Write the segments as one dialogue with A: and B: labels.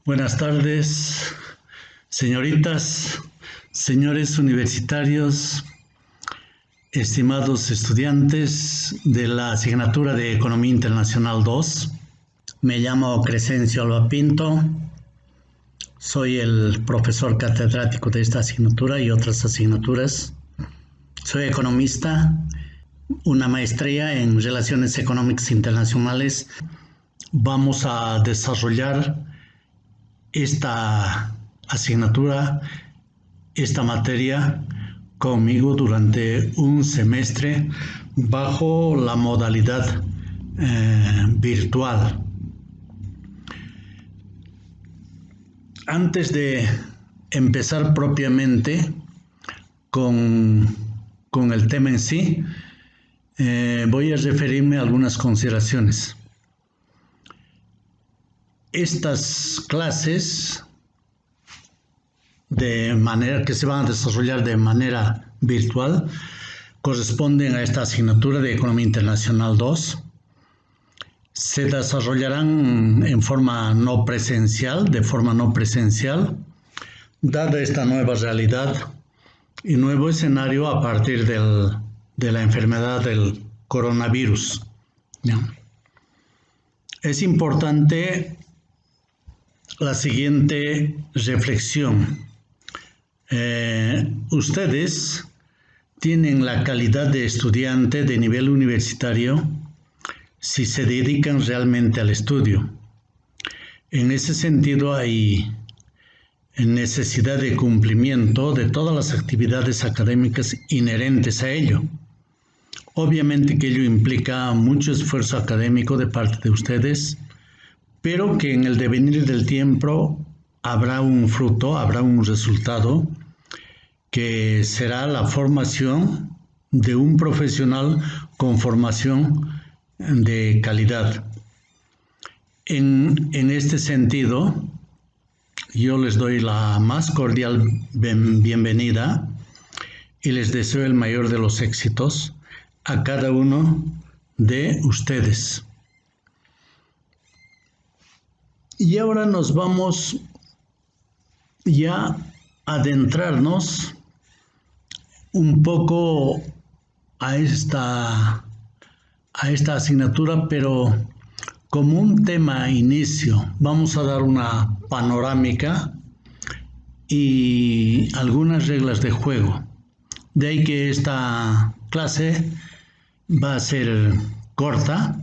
A: Buenas tardes, señoritas, señores universitarios, estimados estudiantes de la asignatura de Economía Internacional 2. Me llamo Crescencio Alba Pinto, soy el profesor catedrático de esta asignatura y otras asignaturas. Soy economista, una maestría en Relaciones Económicas Internacionales. Vamos a desarrollar esta asignatura, esta materia conmigo durante un semestre bajo la modalidad virtual. Antes de empezar propiamente con el tema en sí, voy a referirme a algunas consideraciones. Estas clases que se van a desarrollar de manera virtual corresponden a esta asignatura de Economía Internacional 2. Se desarrollarán de forma no presencial, dada esta nueva realidad y nuevo escenario a partir de la enfermedad del coronavirus. Es importante la siguiente reflexión. Ustedes tienen la calidad de estudiante de nivel universitario si se dedican realmente al estudio. En ese sentido hay necesidad de cumplimiento de todas las actividades académicas inherentes a ello. Obviamente que ello implica mucho esfuerzo académico de parte de ustedes, pero que en el devenir del tiempo habrá un fruto, habrá un resultado que será la formación de un profesional con formación de calidad. En este sentido, yo les doy la más cordial bienvenida y les deseo el mayor de los éxitos a cada uno de ustedes. Y ahora nos vamos ya a adentrarnos un poco a esta asignatura, pero como un tema inicio, vamos a dar una panorámica y algunas reglas de juego. De ahí que esta clase va a ser corta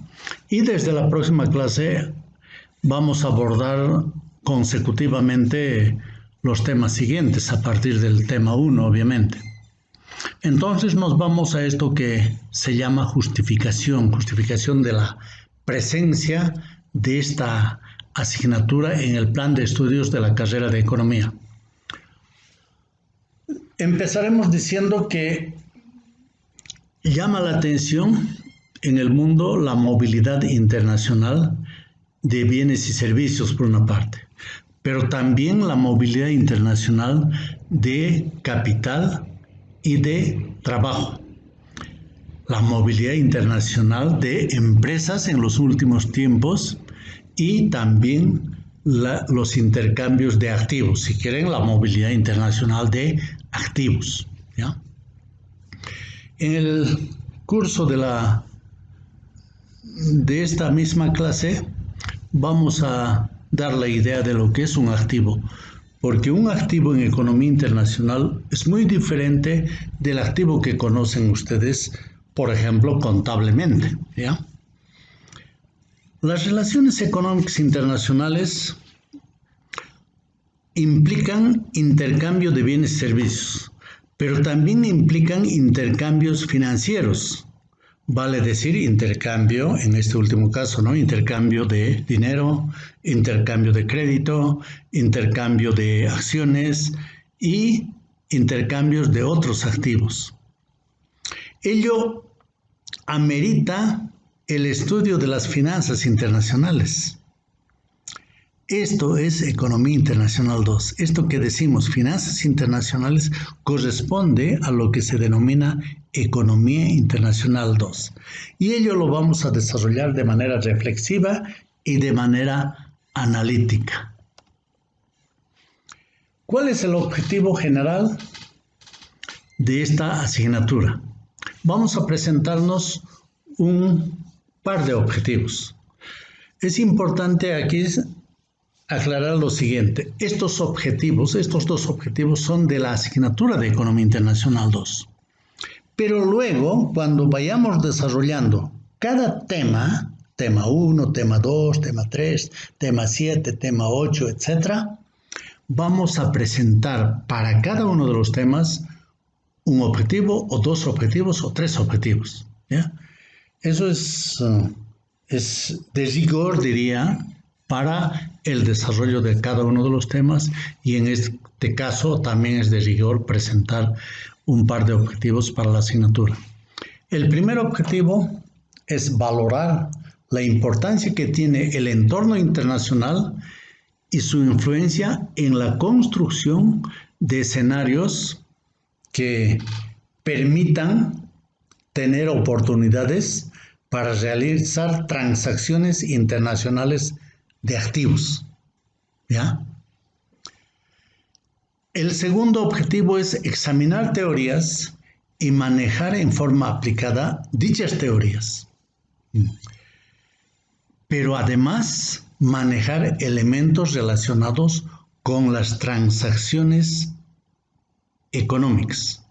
A: y desde la próxima clase vamos a abordar consecutivamente los temas siguientes, a partir del tema 1, obviamente. Entonces nos vamos a esto que se llama justificación de la presencia de esta asignatura en el plan de estudios de la carrera de Economía. Empezaremos diciendo que llama la atención en el mundo la movilidad internacional de bienes y servicios por una parte, pero también la movilidad internacional de capital y de trabajo, la movilidad internacional de empresas en los últimos tiempos y también los intercambios de activos, si quieren la movilidad internacional de activos, ¿ya? En el curso de esta misma clase vamos a dar la idea de lo que es un activo, porque un activo en economía internacional es muy diferente del activo que conocen ustedes, por ejemplo, contablemente, ¿ya? Las relaciones económicas internacionales implican intercambio de bienes y servicios, pero también implican intercambios financieros. Vale decir intercambio, en este último caso, ¿no? Intercambio de dinero, intercambio de crédito, intercambio de acciones y intercambios de otros activos. Ello amerita el estudio de las finanzas internacionales. Esto es Economía Internacional 2. Esto que decimos, finanzas internacionales, corresponde a lo que se denomina Economía Internacional 2. Y ello lo vamos a desarrollar de manera reflexiva y de manera analítica. ¿Cuál es el objetivo general de esta asignatura? Vamos a presentarnos un par de objetivos. Es importante aquí aclarar lo siguiente. Estos dos objetivos son de la asignatura de Economía Internacional 2. Pero luego, cuando vayamos desarrollando cada tema, tema 1, tema 2, tema 3, tema 7, tema 8, etc., vamos a presentar para cada uno de los temas un objetivo o dos objetivos o tres objetivos, ¿ya? Eso es de rigor, diría, para el desarrollo de cada uno de los temas, y en este caso también es de rigor presentar un par de objetivos para la asignatura. El primer objetivo es valorar la importancia que tiene el entorno internacional y su influencia en la construcción de escenarios que permitan tener oportunidades para realizar transacciones internacionales de activos, ¿ya? El segundo objetivo es examinar teorías y manejar en forma aplicada dichas teorías, pero además manejar elementos relacionados con las transacciones económicas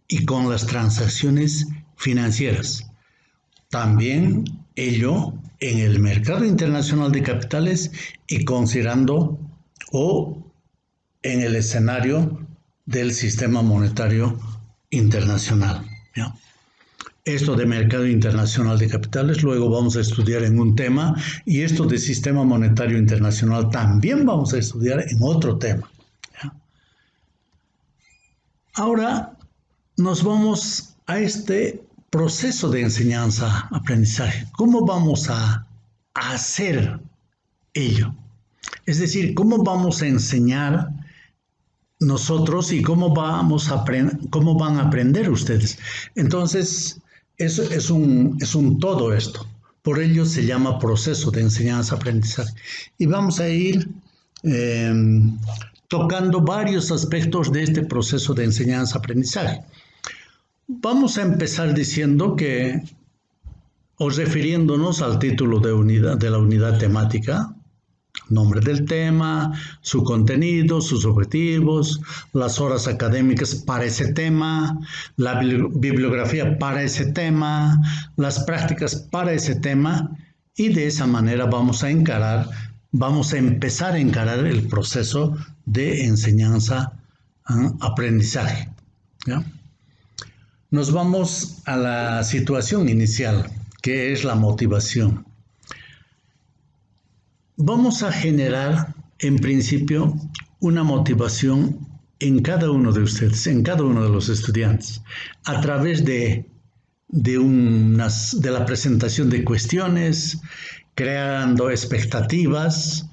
A: y con las transacciones financieras. También ello en el mercado internacional de capitales y considerando o en el escenario del sistema monetario internacional, ¿ya? Esto de mercado internacional de capitales luego vamos a estudiar en un tema, y esto de sistema monetario internacional también vamos a estudiar en otro tema, ¿ya? Ahora nos vamos a este proceso de enseñanza-aprendizaje. ¿Cómo vamos a hacer ello? Es decir, ¿cómo vamos a enseñar nosotros y cómo van a aprender ustedes? Entonces, eso es un todo esto. Por ello se llama proceso de enseñanza-aprendizaje. Y vamos a ir tocando varios aspectos de este proceso de enseñanza-aprendizaje. Vamos a empezar diciendo que, o refiriéndonos al título de la unidad temática, nombre del tema, su contenido, sus objetivos, las horas académicas para ese tema, la bibliografía para ese tema, las prácticas para ese tema, y de esa manera vamos a empezar a encarar el proceso de enseñanza-aprendizaje, ¿ya? Nos vamos a la situación inicial, que es la motivación. Vamos a generar, en principio, una motivación en cada uno de ustedes, en cada uno de los estudiantes, a través de la presentación de cuestiones, creando expectativas,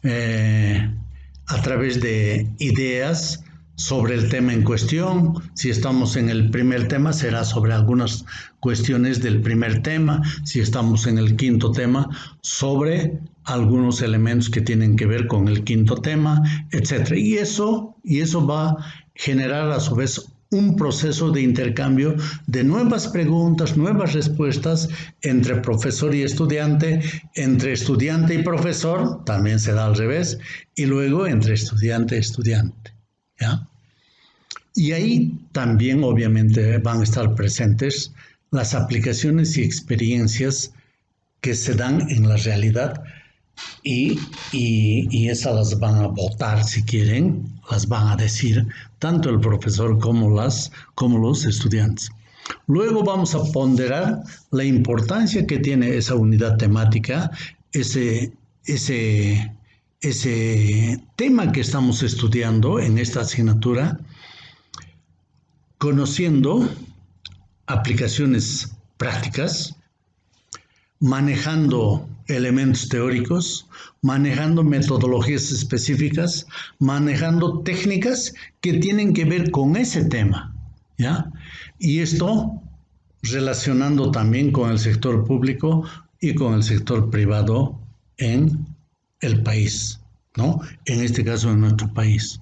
A: a través de ideas sobre el tema en cuestión. Si estamos en el primer tema, será sobre algunas cuestiones del primer tema. Si estamos en el quinto tema, sobre algunos elementos que tienen que ver con el quinto tema, etc. Y eso va a generar a su vez un proceso de intercambio de nuevas preguntas, nuevas respuestas entre profesor y estudiante, entre estudiante y profesor, también se da al revés, y luego entre estudiante y estudiante, ¿ya? Y ahí también obviamente van a estar presentes las aplicaciones y experiencias que se dan en la realidad, y esas las van a votar, si quieren, las van a decir tanto el profesor como los estudiantes. Luego vamos a ponderar la importancia que tiene esa unidad temática, ese tema que estamos estudiando en esta asignatura, conociendo aplicaciones prácticas, manejando elementos teóricos, manejando metodologías específicas, manejando técnicas que tienen que ver con ese tema, ¿ya? Y esto relacionando también con el sector público y con el sector privado en el país, ¿no? En este caso, en nuestro país.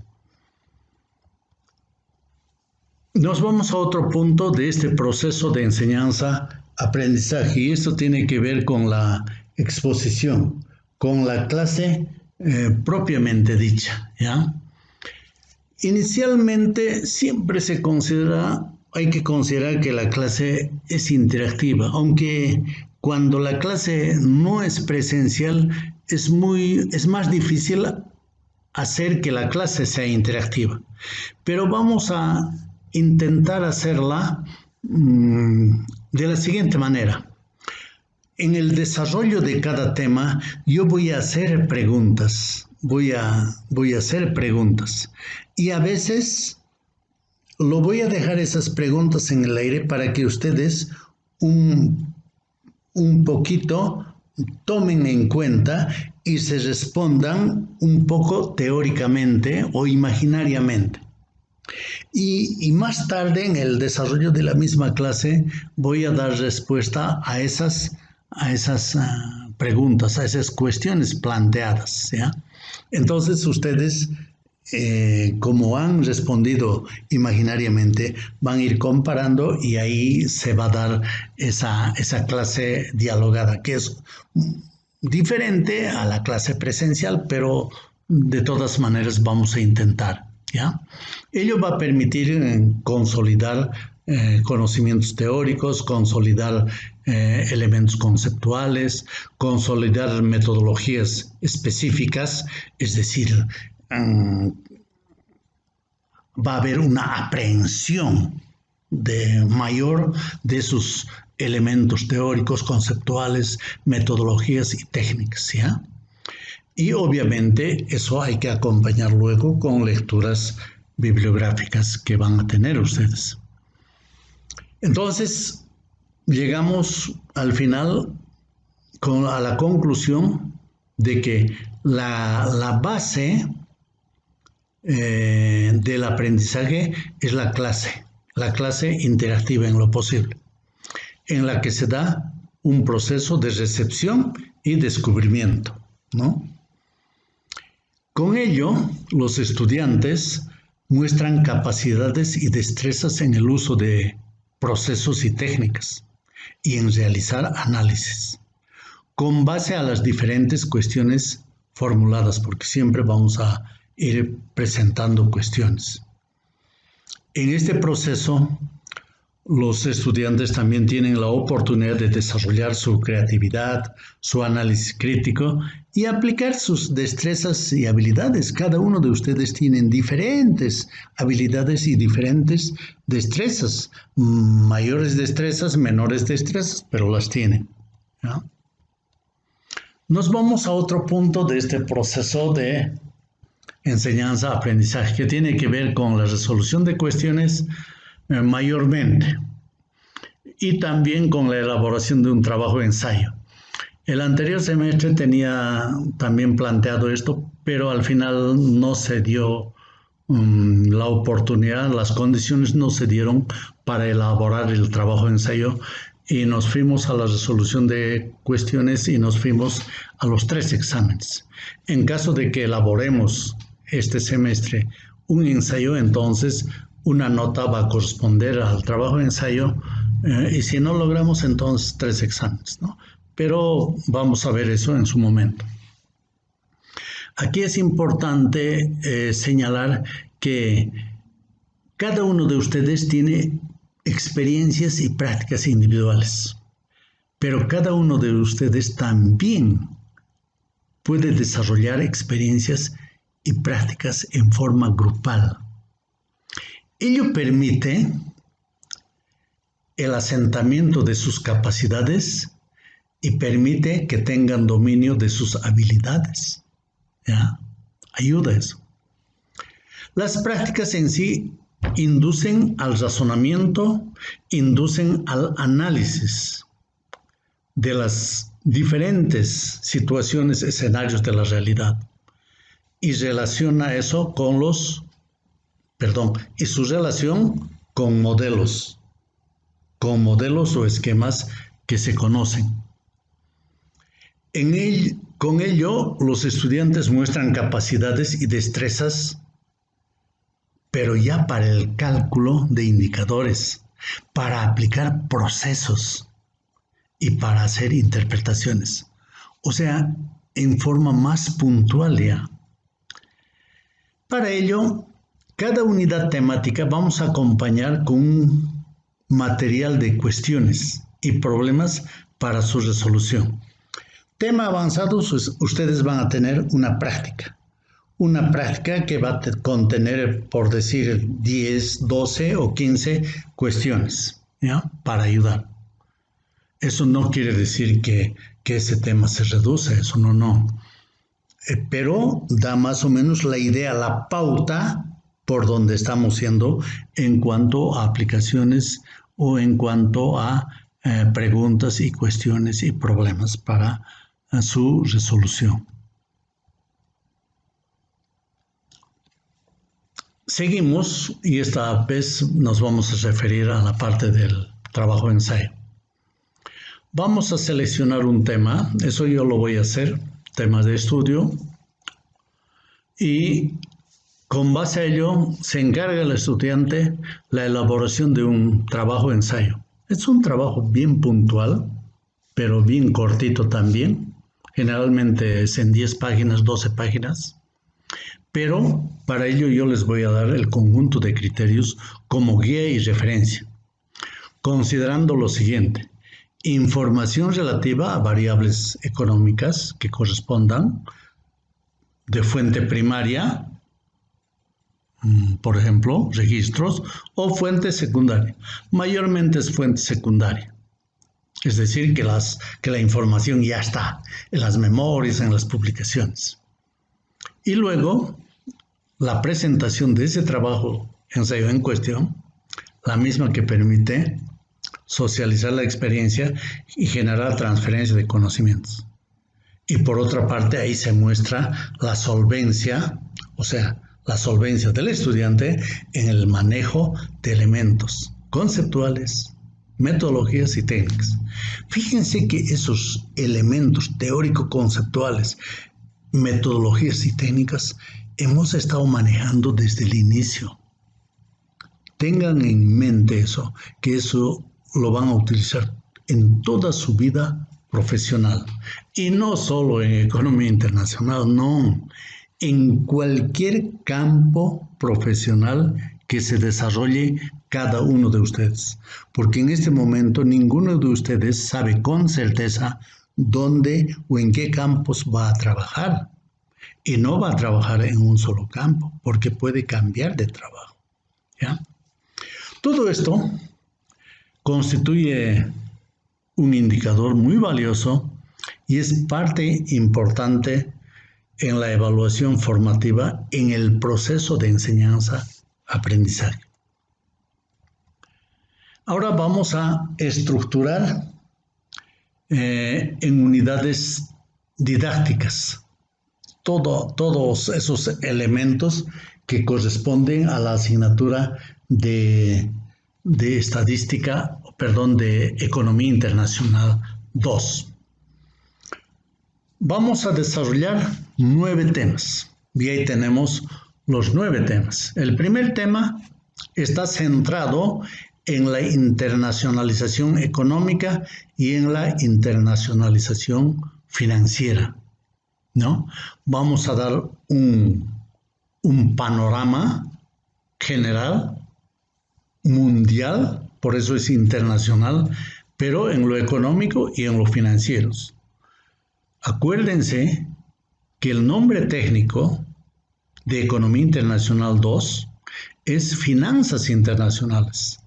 A: Nos vamos a otro punto de este proceso de enseñanza-aprendizaje y esto tiene que ver con la exposición, con la clase propiamente dicha, ¿ya? Inicialmente siempre hay que considerar que la clase es interactiva, aunque cuando la clase no es presencial es más difícil hacer que la clase sea interactiva. Pero vamos a intentar hacerla de la siguiente manera. En el desarrollo de cada tema yo voy a hacer preguntas, voy a hacer preguntas y a veces lo voy a dejar esas preguntas en el aire para que ustedes un poquito tomen en cuenta y se respondan un poco teóricamente o imaginariamente. Y más tarde en el desarrollo de la misma clase voy a dar respuesta a esas preguntas, a esas cuestiones planteadas, ¿ya? Entonces ustedes, como han respondido imaginariamente, van a ir comparando y ahí se va a dar esa clase dialogada, que es diferente a la clase presencial, pero de todas maneras vamos a intentar, ¿ya? Ello va a permitir consolidar conocimientos teóricos, consolidar elementos conceptuales, consolidar metodologías específicas, es decir, va a haber una aprehensión mayor de sus elementos teóricos, conceptuales, metodologías y técnicas, ¿ya? Y obviamente eso hay que acompañar luego con lecturas bibliográficas que van a tener ustedes. Entonces, llegamos al final a la conclusión de que la base del aprendizaje es la clase interactiva en lo posible, en la que se da un proceso de recepción y descubrimiento, ¿no? Con ello, los estudiantes muestran capacidades y destrezas en el uso de procesos y técnicas y en realizar análisis con base a las diferentes cuestiones formuladas, porque siempre vamos a ir presentando cuestiones. En este proceso, los estudiantes también tienen la oportunidad de desarrollar su creatividad, su análisis crítico y aplicar sus destrezas y habilidades. Cada uno de ustedes tiene diferentes habilidades y diferentes destrezas, mayores destrezas, menores destrezas, pero las tienen, ¿no? Nos vamos a otro punto de este proceso de enseñanza-aprendizaje que tiene que ver con la resolución de cuestiones mayormente y también con la elaboración de un trabajo de ensayo. El anterior semestre tenía también planteado esto, pero al final no se dio la oportunidad, las condiciones no se dieron para elaborar el trabajo de ensayo y nos fuimos a la resolución de cuestiones y nos fuimos a los 3 exámenes. En caso de que elaboremos este semestre un ensayo, entonces una nota va a corresponder al trabajo de ensayo y si no logramos, entonces 3 exámenes, ¿no? Pero vamos a ver eso en su momento. Aquí es importante señalar que cada uno de ustedes tiene experiencias y prácticas individuales, pero cada uno de ustedes también puede desarrollar experiencias y prácticas en forma grupal. Ello permite el asentamiento de sus capacidades y permite que tengan dominio de sus habilidades, ¿ya? Ayuda eso. Las prácticas en sí inducen al razonamiento, inducen al análisis de las diferentes situaciones, escenarios de la realidad y relaciona eso con y su relación con modelos o esquemas que se conocen. Con ello, los estudiantes muestran capacidades y destrezas pero ya para el cálculo de indicadores, para aplicar procesos y para hacer interpretaciones. O sea, en forma más puntual ya. Para ello, cada unidad temática vamos a acompañar con un material de cuestiones y problemas para su resolución. Tema avanzado, ustedes van a tener una práctica que va a contener, por decir, 10, 12 o 15 cuestiones, ¿ya? Para ayudar. Eso no quiere decir que ese tema se reduce, eso no. Pero da más o menos la idea, la pauta por donde estamos yendo en cuanto a aplicaciones o en cuanto a preguntas y cuestiones y problemas para su resolución. Seguimos y esta vez nos vamos a referir a la parte del trabajo ensayo. Vamos a seleccionar un tema, eso yo lo voy a hacer, tema de estudio, y con base a ello se encarga el estudiante la elaboración de un trabajo ensayo. Es un trabajo bien puntual, pero bien cortito también, generalmente es en 10 páginas, 12 páginas, pero para ello yo les voy a dar el conjunto de criterios como guía y referencia, considerando lo siguiente: información relativa a variables económicas que correspondan de fuente primaria, por ejemplo, registros, o fuente secundaria. Mayormente es fuente secundaria. Es decir, que la información ya está en las memorias, en las publicaciones. Y luego, la presentación de ese trabajo ensayo en cuestión, la misma que permite socializar la experiencia y generar transferencia de conocimientos. Y por otra parte, ahí se muestra la solvencia, o sea, la solvencia del estudiante en el manejo de elementos conceptuales, metodologías y técnicas. Fíjense que esos elementos teórico-conceptuales, metodologías y técnicas, hemos estado manejando desde el inicio. Tengan en mente eso, que eso lo van a utilizar en toda su vida profesional. Y no solo en economía internacional, no. En cualquier campo profesional que se desarrolle cada uno de ustedes. Porque en este momento ninguno de ustedes sabe con certeza dónde o en qué campos va a trabajar. Y no va a trabajar en un solo campo, porque puede cambiar de trabajo, ¿ya? Todo esto constituye un indicador muy valioso y es parte importante en la evaluación formativa en el proceso de enseñanza-aprendizaje. Ahora vamos a estructurar en unidades didácticas todos esos elementos que corresponden a la asignatura de Economía Internacional 2. Vamos a desarrollar 9 temas y ahí tenemos los 9 temas. El primer tema está centrado en la internacionalización económica y en la internacionalización financiera, ¿no? Vamos a dar un panorama general, mundial, por eso es internacional, pero en lo económico y en lo financiero. Acuérdense que el nombre técnico de Economía Internacional 2 es Finanzas Internacionales.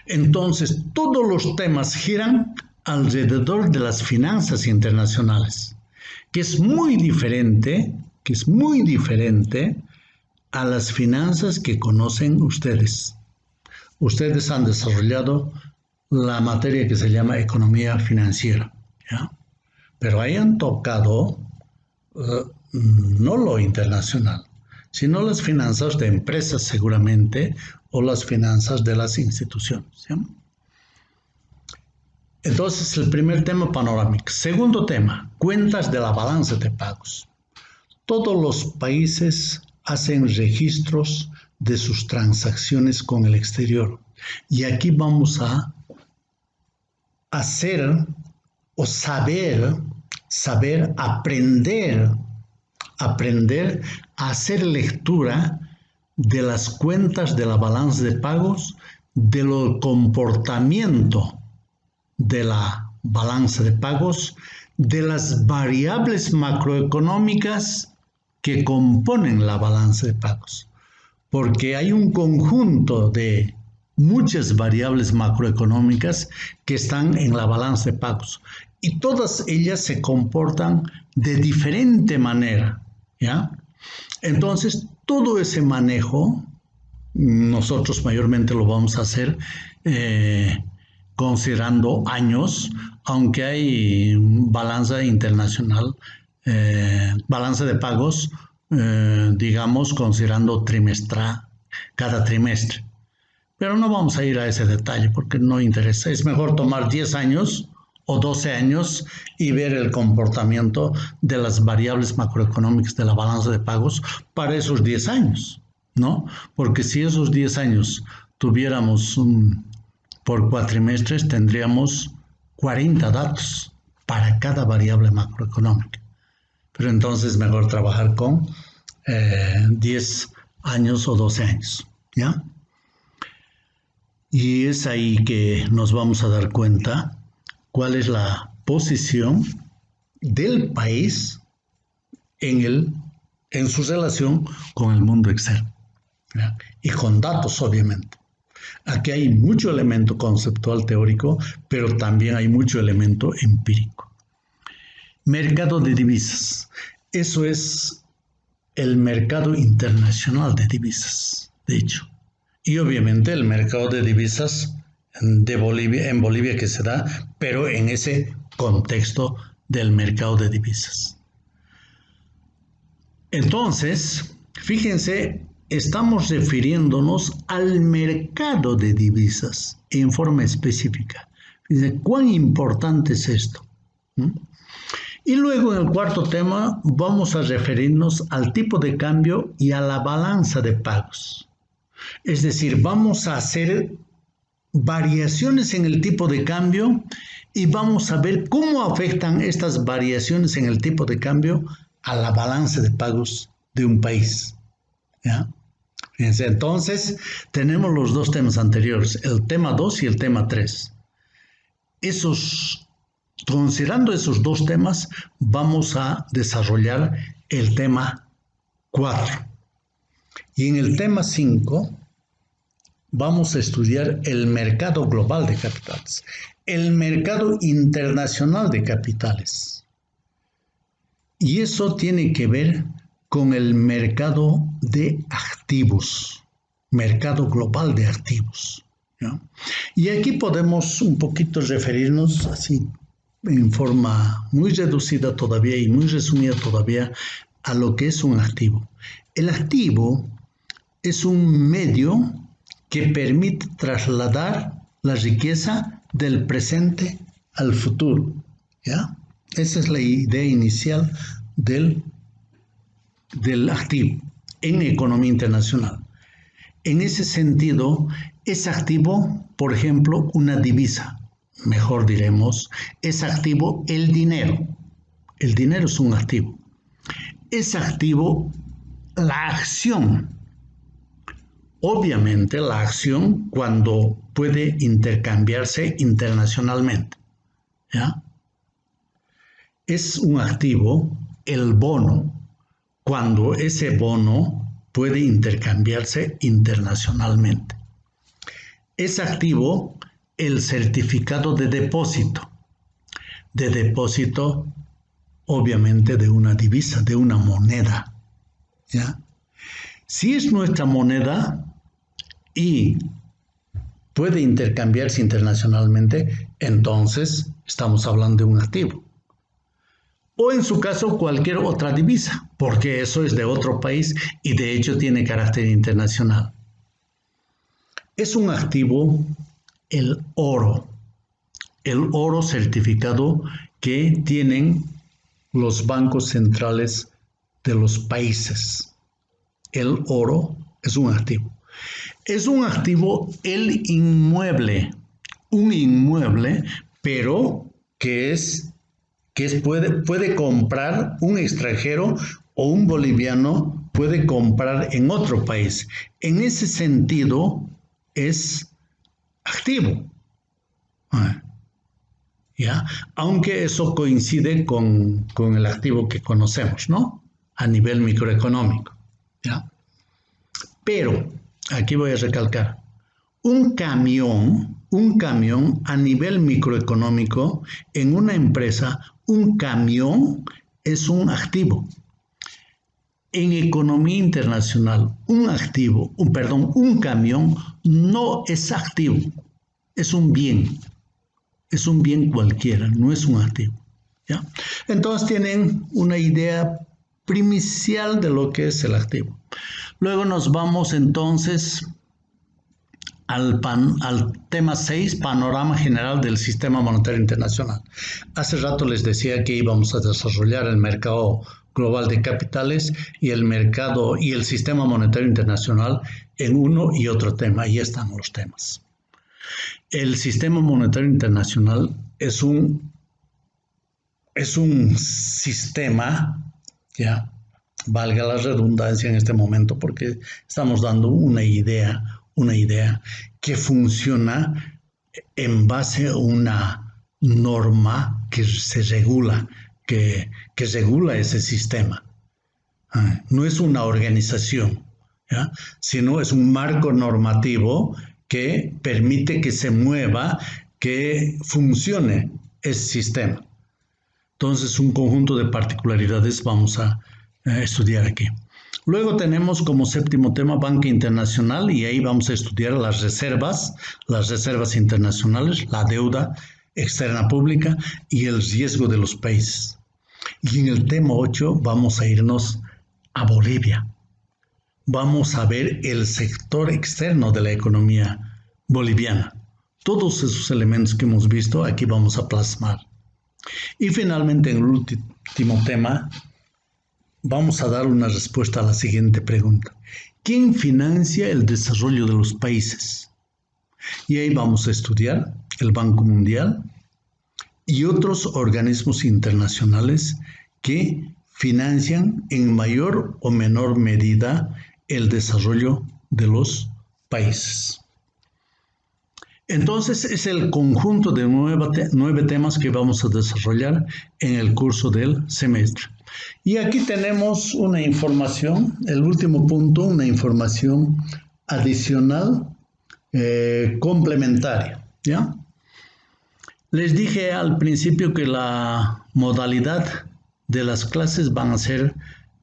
A: Entonces, todos los temas giran alrededor de las finanzas internacionales, que es muy diferente a las finanzas que conocen ustedes. Ustedes han desarrollado la materia que se llama economía financiera, ¿ya? Pero ahí han tocado no lo internacional, sino las finanzas de empresas seguramente o las finanzas de las instituciones, ¿sí? Entonces, el primer tema, panorámico. Segundo tema, cuentas de la balanza de pagos. Todos los países hacen registros de sus transacciones con el exterior. Y aquí vamos a hacer o saber, aprender a hacer lectura de las cuentas de la balanza de pagos, del comportamiento de la balanza de pagos, de las variables macroeconómicas que componen la balanza de pagos. Porque hay un conjunto de muchas variables macroeconómicas que están en la balanza de pagos y todas ellas se comportan de diferente manera, ¿ya? Entonces, todo ese manejo, nosotros mayormente lo vamos a hacer considerando años, aunque hay balanza internacional, balanza de pagos, digamos, considerando cada trimestre. Pero no vamos a ir a ese detalle porque no interesa. Es mejor tomar 10 años o 12 años y ver el comportamiento de las variables macroeconómicas de la balanza de pagos para esos 10 años, ¿no? Porque si esos 10 años tuviéramos por cuatrimestres, tendríamos 40 datos para cada variable macroeconómica. Pero entonces mejor trabajar con 10 años o 12 años, ¿ya? Y es ahí que nos vamos a dar cuenta cuál es la posición del país en su relación con el mundo externo, ¿ya? Y con datos, obviamente. Aquí hay mucho elemento conceptual teórico, pero también hay mucho elemento empírico. Mercado de divisas. Eso es el mercado internacional de divisas, de hecho. Y obviamente el mercado de divisas en Bolivia que se da, pero en ese contexto del mercado de divisas. Entonces, fíjense, estamos refiriéndonos al mercado de divisas en forma específica. Fíjense, ¿cuán importante es esto? Y luego en el cuarto tema vamos a referirnos al tipo de cambio y a la balanza de pagos. Es decir, vamos a hacer variaciones en el tipo de cambio y vamos a ver cómo afectan estas variaciones en el tipo de cambio a la balanza de pagos de un país, ¿ya? Fíjense, entonces tenemos los dos temas anteriores, el tema 2 y el tema 3. Considerando esos dos temas, vamos a desarrollar el tema 4. Y en el tema 5 vamos a estudiar el mercado global de capitales, el mercado internacional de capitales. Y eso tiene que ver con el mercado de activos, mercado global de activos, ¿ya? Y aquí podemos un poquito referirnos así en forma muy reducida todavía y muy resumida todavía a lo que es un activo. El activo es un medio que permite trasladar la riqueza del presente al futuro, ¿ya? Esa es la idea inicial del activo en economía internacional. En ese sentido, es activo, por ejemplo, una divisa. Mejor diremos, es activo el dinero. El dinero es un activo. Es activo la acción. Obviamente la acción cuando puede intercambiarse internacionalmente, ¿ya? Es un activo el bono cuando ese bono puede intercambiarse internacionalmente. Es activo el certificado de depósito obviamente de una divisa, de una moneda, ¿ya? Si es nuestra moneda y puede intercambiarse internacionalmente, entonces estamos hablando de un activo. O en su caso cualquier otra divisa, porque eso es de otro país y de hecho tiene carácter internacional. Es un activo el oro certificado que tienen los bancos centrales de los países. El oro Es un activo. Es un activo el inmueble, un inmueble, pero puede comprar un extranjero o un boliviano puede comprar en otro país. En ese sentido es activo. ¿Ya? Aunque eso coincide con el activo que conocemos, ¿no? A nivel microeconómico. ¿Ya? Pero, aquí voy a recalcar, un camión a nivel microeconómico, en una empresa, un camión es un activo. En economía internacional, un camión no es activo, es un bien. Es un bien cualquiera, no es un activo. ¿Ya? Entonces tienen una idea primicial de lo que es el activo. Luego nos vamos entonces al tema 6, panorama general del sistema monetario internacional. Hace rato les decía que íbamos a desarrollar el mercado global de capitales y el mercado y el sistema monetario internacional en uno y otro tema. Ahí están los temas. El sistema monetario internacional es un sistema, ya, valga la redundancia en este momento, porque estamos dando una idea que funciona en base a una norma que se regula, que regula ese sistema. No es una organización, ¿ya? Sino es un marco normativo que permite que se mueva, que funcione ese sistema. Entonces, un conjunto de particularidades vamos a estudiar aquí. Luego tenemos como séptimo tema banca internacional y ahí vamos a estudiar las reservas internacionales, la deuda externa pública y el riesgo de los países. Y en el tema 8 vamos a irnos a Bolivia. Vamos a ver el sector externo de la economía boliviana. Todos esos elementos que hemos visto aquí vamos a plasmar. Y finalmente, en el último tema, vamos a dar una respuesta a la siguiente pregunta. ¿Quién financia el desarrollo de los países? Y ahí vamos a estudiar el Banco Mundial y otros organismos internacionales que financian en mayor o menor medida el desarrollo de los países. Entonces es el conjunto de 9 temas que vamos a desarrollar en el curso del semestre. Y aquí tenemos una información, el último punto, una información adicional complementaria, ¿ya? Les dije al principio que la modalidad de las clases van a ser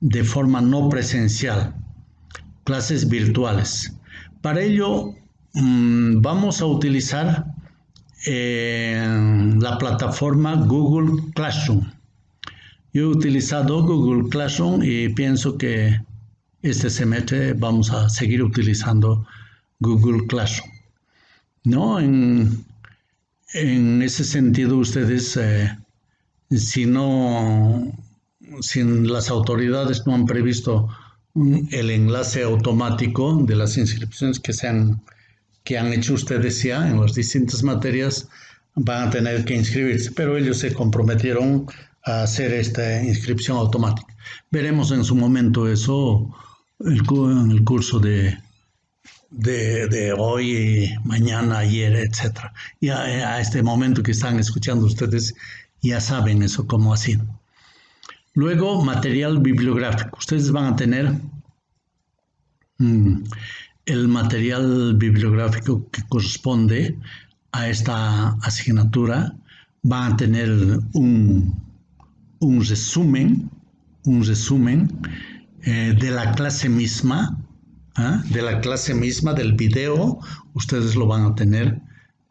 A: de forma no presencial, clases virtuales. Para ello vamos a utilizar la plataforma Google Classroom. Yo he utilizado Google Classroom y pienso que este semestre vamos a seguir utilizando Google Classroom, ¿no? En ese sentido, ustedes, si las autoridades no han previsto el enlace automático de las inscripciones que han hecho ustedes ya en las distintas materias, van a tener que inscribirse, pero ellos se comprometieron a hacer esta inscripción automática. Veremos en su momento eso en el curso de hoy, mañana, ayer, etc. Y a este momento que están escuchando ustedes ya saben eso cómo ha sido. Luego, material bibliográfico. Ustedes van a tener el material bibliográfico que corresponde a esta asignatura. Van a tener un resumen de la clase misma, del video. Ustedes lo van a tener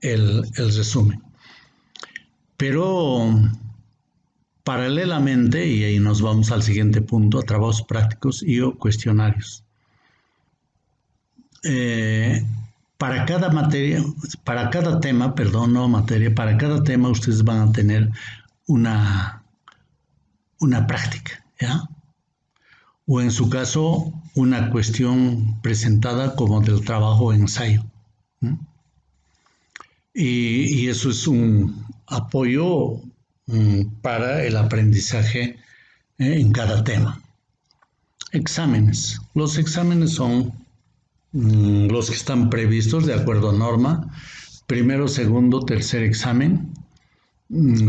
A: el resumen. Pero paralelamente, y ahí nos vamos al siguiente punto, a trabajos prácticos y o cuestionarios. Para cada tema ustedes van a tener una práctica, ¿ya? o en su caso una cuestión presentada como del trabajo ensayo. Y eso es un apoyo para el aprendizaje en cada tema. Exámenes. Los exámenes son los que están previstos de acuerdo a norma. Primero, segundo, tercer examen.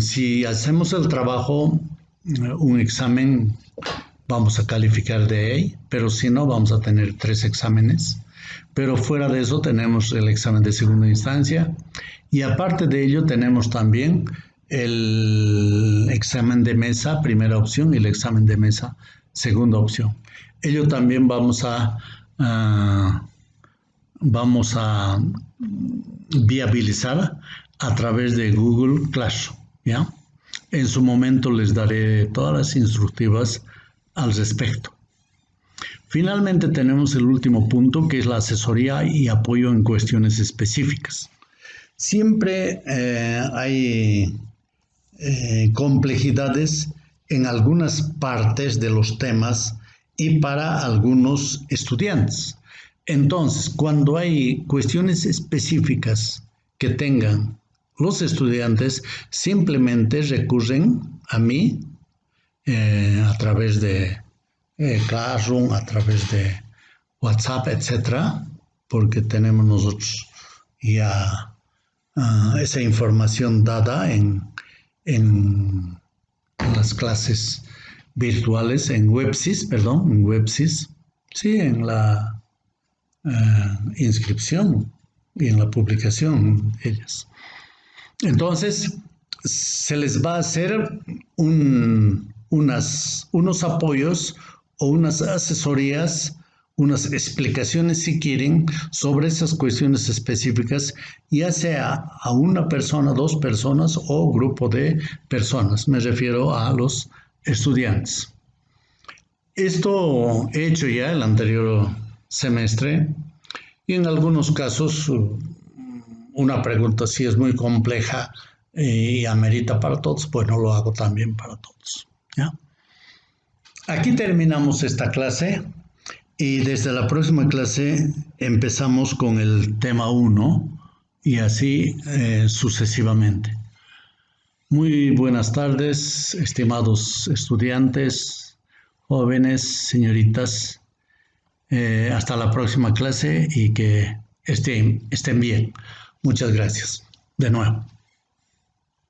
A: Si hacemos el trabajo, un examen, vamos a calificar de A, pero si no, vamos a tener 3 exámenes. Pero fuera de eso tenemos el examen de segunda instancia y aparte de ello tenemos también el examen de mesa, primera opción, y el examen de mesa, segunda opción. Ello también vamos a viabilizar a través de Google Classroom, ¿ya? En su momento les daré todas las instructivas al respecto. Finalmente tenemos el último punto, que es la asesoría y apoyo en cuestiones específicas. Siempre hay complejidades en algunas partes de los temas y para algunos estudiantes. Entonces, cuando hay cuestiones específicas que tengan los estudiantes, simplemente recurren a mí a través de Classroom, a través de WhatsApp, etcétera, porque tenemos nosotros ya esa información dada en las clases virtuales, en WebSys, sí, en la inscripción y en la publicación de ellas. Entonces, se les va a hacer unos apoyos o unas asesorías, unas explicaciones, si quieren, sobre esas cuestiones específicas, ya sea a una persona, 2 personas o grupo de personas. Me refiero a los estudiantes. Esto he hecho ya el anterior semestre y en algunos casos una pregunta si es muy compleja y amerita para todos, pues no lo hago también para todos, ¿ya? Aquí terminamos esta clase y desde la próxima clase empezamos con el tema 1 y así sucesivamente. Muy buenas tardes, estimados estudiantes, jóvenes, señoritas. Hasta la próxima clase y que estén bien. Muchas gracias. De nuevo.